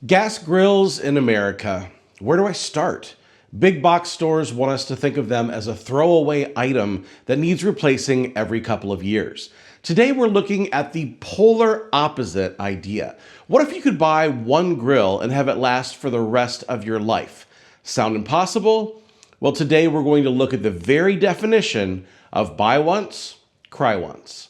Gas grills in America. Where do I start? Big box stores want us to think of them as a throwaway item that needs replacing every couple of years. Today we're looking at the polar opposite idea. What if you could buy one grill and have it last for the rest of your life? Sound impossible? Well, today we're going to look at the very definition of buy once, cry once.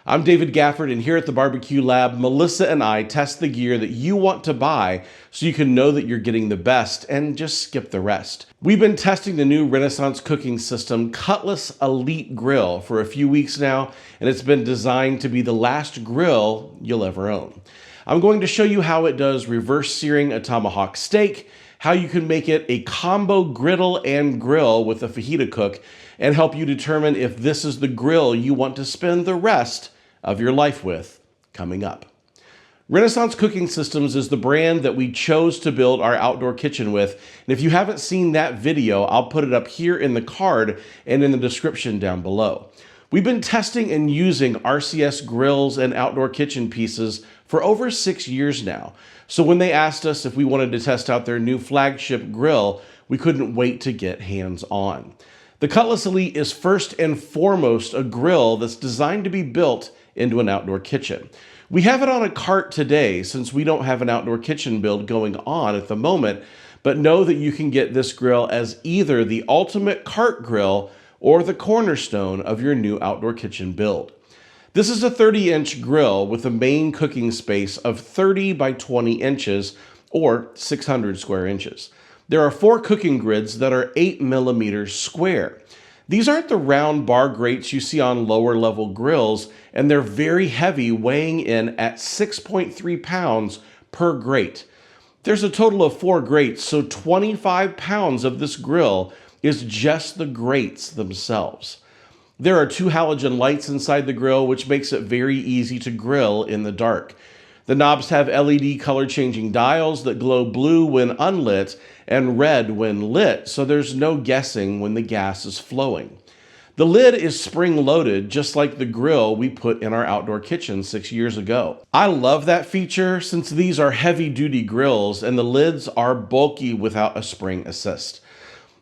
I'm David Gafford, and here at the BBQLAB, Melissa and I test the gear that you want to buy so you can know that you're getting the best and just skip the rest. We've been testing the new Renaissance cooking system Cutlass Elite grill for a few weeks now, and it's been designed to be the last grill you'll ever own. I'm going to show you how it does reverse searing a tomahawk steak, how you can make it a combo griddle and grill with a fajita cook, and help you determine if this is the grill you want to spend the rest of your life with coming up. Renaissance Cooking Systems is the brand that we chose to build our outdoor kitchen with. And if you haven't seen that video, I'll put it up here in the card and in the description down below. We've been testing and using RCS grills and outdoor kitchen pieces for over 6 years now. So when they asked us if we wanted to test out their new flagship grill, we couldn't wait to get hands-on. The Cutlass Elite is first and foremost a grill that's designed to be built into an outdoor kitchen. We have it on a cart today since we don't have an outdoor kitchen build going on at the moment, but know that you can get this grill as either the ultimate cart grill or the cornerstone of your new outdoor kitchen build. This is a 30-inch grill with a main cooking space of 30 by 20 inches or 600 square inches. There are 4 cooking grids that are 8 millimeters square. These aren't the round bar grates you see on lower level grills, and they're very heavy, weighing in at 6.3 pounds per grate. There's a total of 4 grates, so 25 pounds of this grill is just the grates themselves. There are 2 halogen lights inside the grill, which makes it very easy to grill in the dark. The knobs have LED color-changing dials that glow blue when unlit and red when lit, so there's no guessing when the gas is flowing. The lid is spring-loaded, just like the grill we put in our outdoor kitchen 6 years ago. I love that feature since these are heavy-duty grills and the lids are bulky without a spring assist.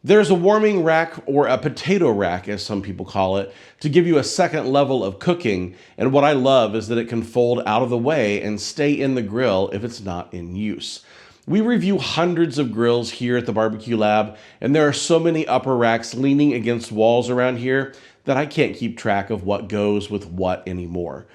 There's a warming rack, or a potato rack as some people call it, to give you a second level of cooking, and what I love is that it can fold out of the way and stay in the grill if it's not in use. We review hundreds of grills here at the BBQLAB, and there are so many upper racks leaning against walls around here that I can't keep track of what goes with what anymore.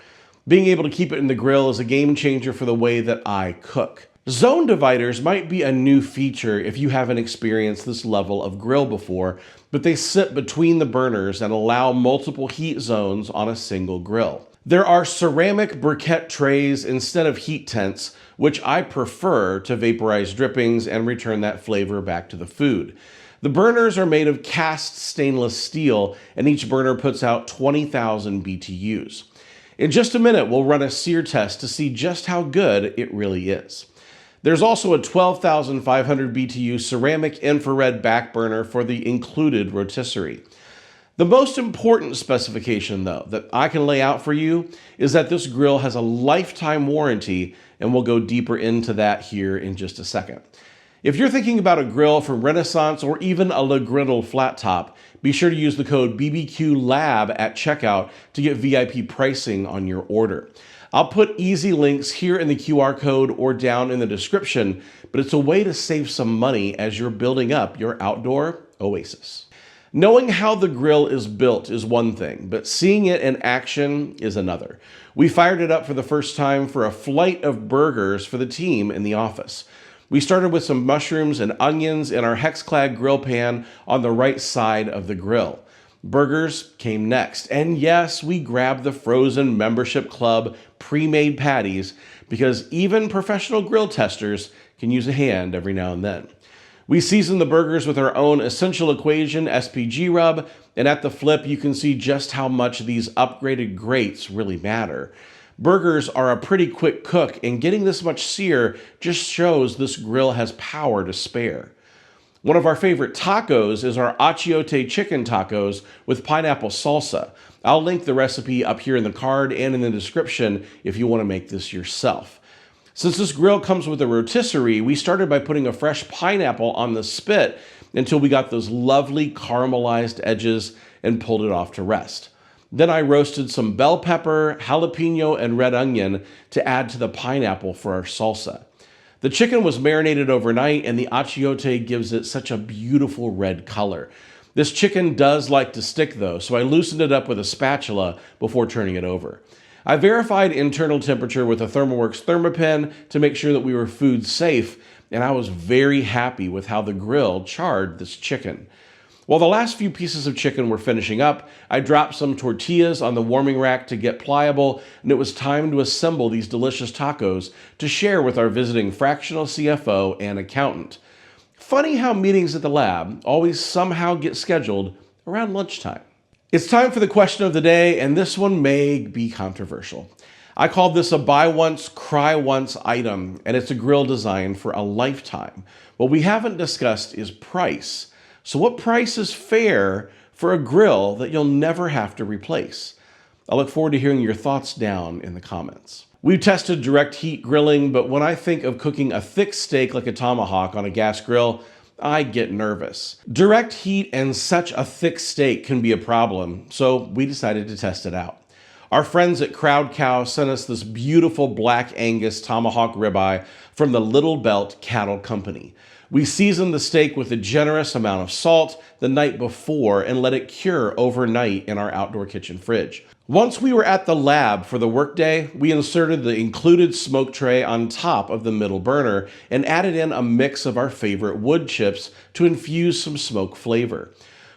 Being able to keep it in the grill is a game changer for the way that I cook. Zone dividers might be a new feature if you haven't experienced this level of grill before, but they sit between the burners and allow multiple heat zones on a single grill. There are ceramic briquette trays instead of heat tents, which I prefer to vaporize drippings and return that flavor back to the food. The burners are made of cast stainless steel, and each burner puts out 20,000 BTUs. In just a minute, we'll run a sear test to see just how good it really is. There's also a 12,500 BTU ceramic infrared back burner for the included rotisserie. The most important specification, though, that I can lay out for you is that this grill has a lifetime warranty, and we'll go deeper into that here in just a second. If you're thinking about a grill from Renaissance or even a Griddle flat top, be sure to use the code BBQLAB at checkout to get VIP pricing on your order. I'll put easy links here in the QR code or down in the description, but it's a way to save some money as you're building up your outdoor oasis. Knowing how the grill is built is one thing, but seeing it in action is another. We fired it up for the first time for a flight of burgers for the team in the office. We started with some mushrooms and onions in our hex-clad grill pan on the right side of the grill. Burgers came next, and yes, we grabbed the frozen membership club pre-made patties because even professional grill testers can use a hand every now and then. We seasoned the burgers with our own Essential Equation SPG rub, and at the flip you can see just how much these upgraded grates really matter. Burgers are a pretty quick cook, and getting this much sear just shows this grill has power to spare. One of our favorite tacos is our achiote chicken tacos with pineapple salsa. I'll link the recipe up here in the card and in the description if you want to make this yourself. Since this grill comes with a rotisserie, we started by putting a fresh pineapple on the spit until we got those lovely caramelized edges and pulled it off to rest. Then I roasted some bell pepper, jalapeno, and red onion to add to the pineapple for our salsa. The chicken was marinated overnight, and the achiote gives it such a beautiful red color. This chicken does like to stick though, so I loosened it up with a spatula before turning it over. I verified internal temperature with a ThermalWorks ThermaPen to make sure that we were food safe, and I was very happy with how the grill charred this chicken. While the last few pieces of chicken were finishing up, I dropped some tortillas on the warming rack to get pliable, and it was time to assemble these delicious tacos to share with our visiting fractional CFO and accountant. Funny how meetings at the lab always somehow get scheduled around lunchtime. It's time for the question of the day, and this one may be controversial. I called this a buy once, cry once item, and it's a grill designed for a lifetime. What we haven't discussed is price. So what price is fair for a grill that you'll never have to replace? I look forward to hearing your thoughts down in the comments. We've tested direct heat grilling, but when I think of cooking a thick steak like a tomahawk on a gas grill, I get nervous. Direct heat and such a thick steak can be a problem, so we decided to test it out. Our friends at Crowd Cow sent us this beautiful Black Angus tomahawk ribeye from the Little Belt Cattle Company. We seasoned the steak with a generous amount of salt the night before and let it cure overnight in our outdoor kitchen fridge. Once we were at the lab for the workday, we inserted the included smoke tray on top of the middle burner and added in a mix of our favorite wood chips to infuse some smoke flavor.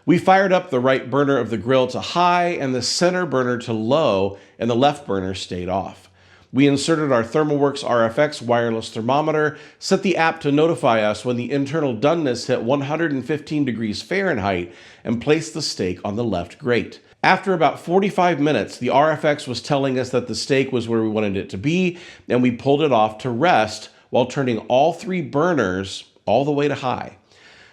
We fired up the right burner of the grill to high and the center burner to low, and the left burner stayed off. We inserted our ThermalWorks RFX wireless thermometer, set the app to notify us when the internal doneness hit 115 degrees Fahrenheit, and placed the steak on the left grate. After about 45 minutes, the RFX was telling us that the steak was where we wanted it to be, and we pulled it off to rest while turning all three burners all the way to high.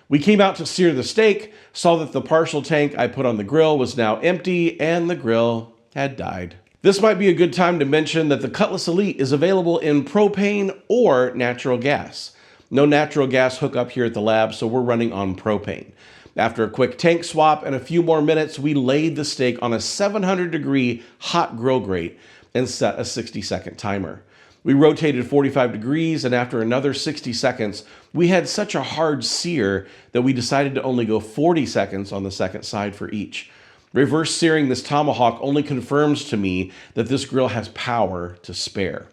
We came out to sear the steak, saw that the partial tank I put on the grill was now empty, and the grill had died. This might be a good time to mention that the Cutlass Elite is available in propane or natural gas. No natural gas hookup here at the lab, so we're running on propane. After a quick tank swap and a few more minutes, we laid the steak on a 700-degree hot grill grate and set a 60-second timer. We rotated 45 degrees, and after another 60 seconds, we had such a hard sear that we decided to only go 40 seconds on the second side for each. Reverse searing this tomahawk only confirms to me that this grill has power to spare.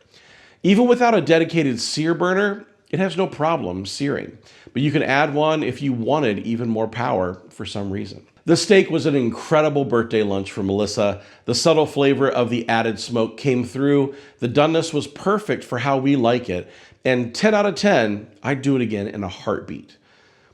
Even without a dedicated sear burner, it has no problem searing, but you can add one if you wanted even more power for some reason. The steak was an incredible birthday lunch for Melissa. The subtle flavor of the added smoke came through. The doneness was perfect for how we like it, and 10 out of 10, I'd do it again in a heartbeat.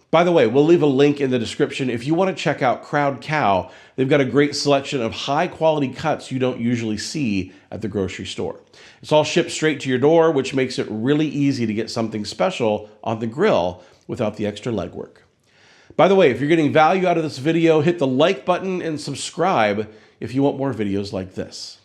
By the way, we'll leave a link in the description if you want to check out Crowd Cow. They've got a great selection of high-quality cuts you don't usually see at the grocery store. It's all shipped straight to your door, which makes it really easy to get something special on the grill without the extra legwork. By the way, if you're getting value out of this video, hit the like button and subscribe if you want more videos like this.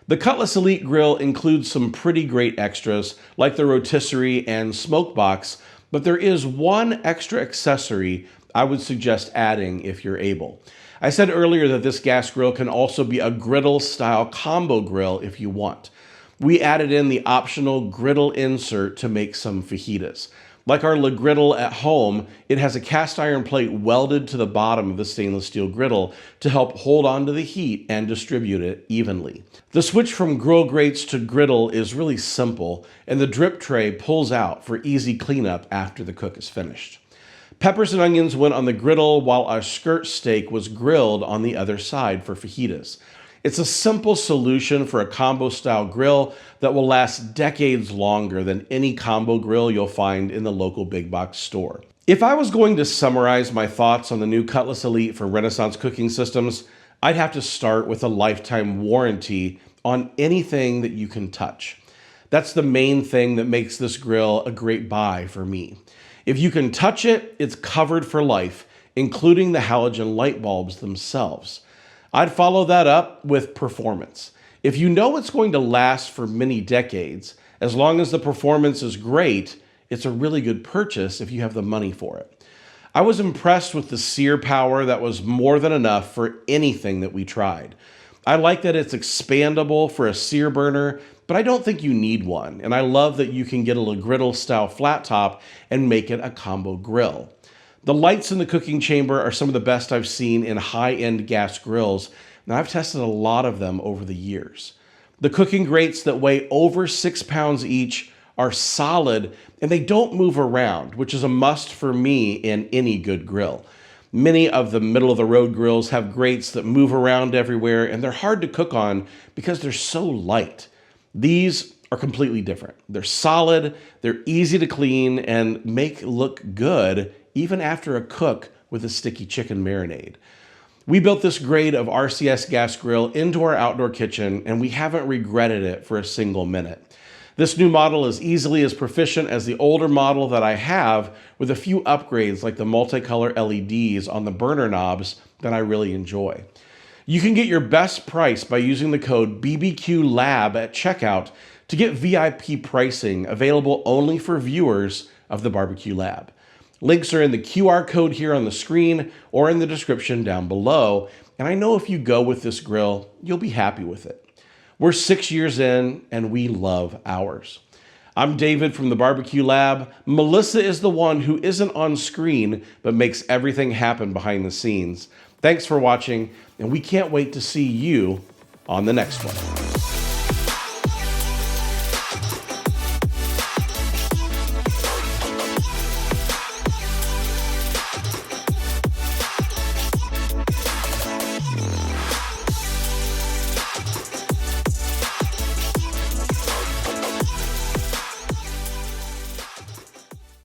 The Cutlass Elite grill includes some pretty great extras like the rotisserie and smoke box, but there is one extra accessory I would suggest adding if you're able. I said earlier that this gas grill can also be a griddle style combo grill if you want. We added in the optional griddle insert to make some fajitas. Like our Griddle at home, it has a cast iron plate welded to the bottom of the stainless steel griddle to help hold on to the heat and distribute it evenly. The switch from grill grates to griddle is really simple, and the drip tray pulls out for easy cleanup after the cook is finished. Peppers and onions went on the griddle while our skirt steak was grilled on the other side for fajitas. It's a simple solution for a combo-style grill that will last decades longer than any combo grill you'll find in the local big box store. If I was going to summarize my thoughts on the new Cutlass Elite for Renaissance Cooking Systems, I'd have to start with a lifetime warranty on anything that you can touch. That's the main thing that makes this grill a great buy for me. If you can touch it, it's covered for life, including the halogen light bulbs themselves. I'd follow that up with performance. If you know it's going to last for many decades, As long as the performance is great, it's a really good purchase if you have the money for it. I was impressed with the sear power that was more than enough for anything that we tried. I like that it's expandable for a sear burner, but I don't think you need one. And I love that you can get a Griddle style flat top and make it a combo grill. The lights in the cooking chamber are some of the best I've seen in high-end gas grills, and I've tested a lot of them over the years. The cooking grates that weigh over 6 pounds each are solid, and they don't move around, which is a must for me in any good grill. Many of the middle-of-the-road grills have grates that move around everywhere, and they're hard to cook on because they're so light. These are completely different. They're solid, they're easy to clean, and make look good even after a cook with a sticky chicken marinade. We built this grade of RCS gas grill into our outdoor kitchen, and we haven't regretted it for a single minute. This new model is easily as proficient as the older model that I have, with a few upgrades like the multicolor LEDs on the burner knobs that I really enjoy. You can get your best price by using the code BBQLAB at checkout to get VIP pricing available only for viewers of the BBQ Lab. Links are in the QR code here on the screen or in the description down below, and I know if you go with this grill, you'll be happy with it. We're 6 years in, and we love ours. I'm David from the BBQ Lab. Melissa is the one who isn't on screen, but makes everything happen behind the scenes. Thanks for watching, and we can't wait to see you on the next one.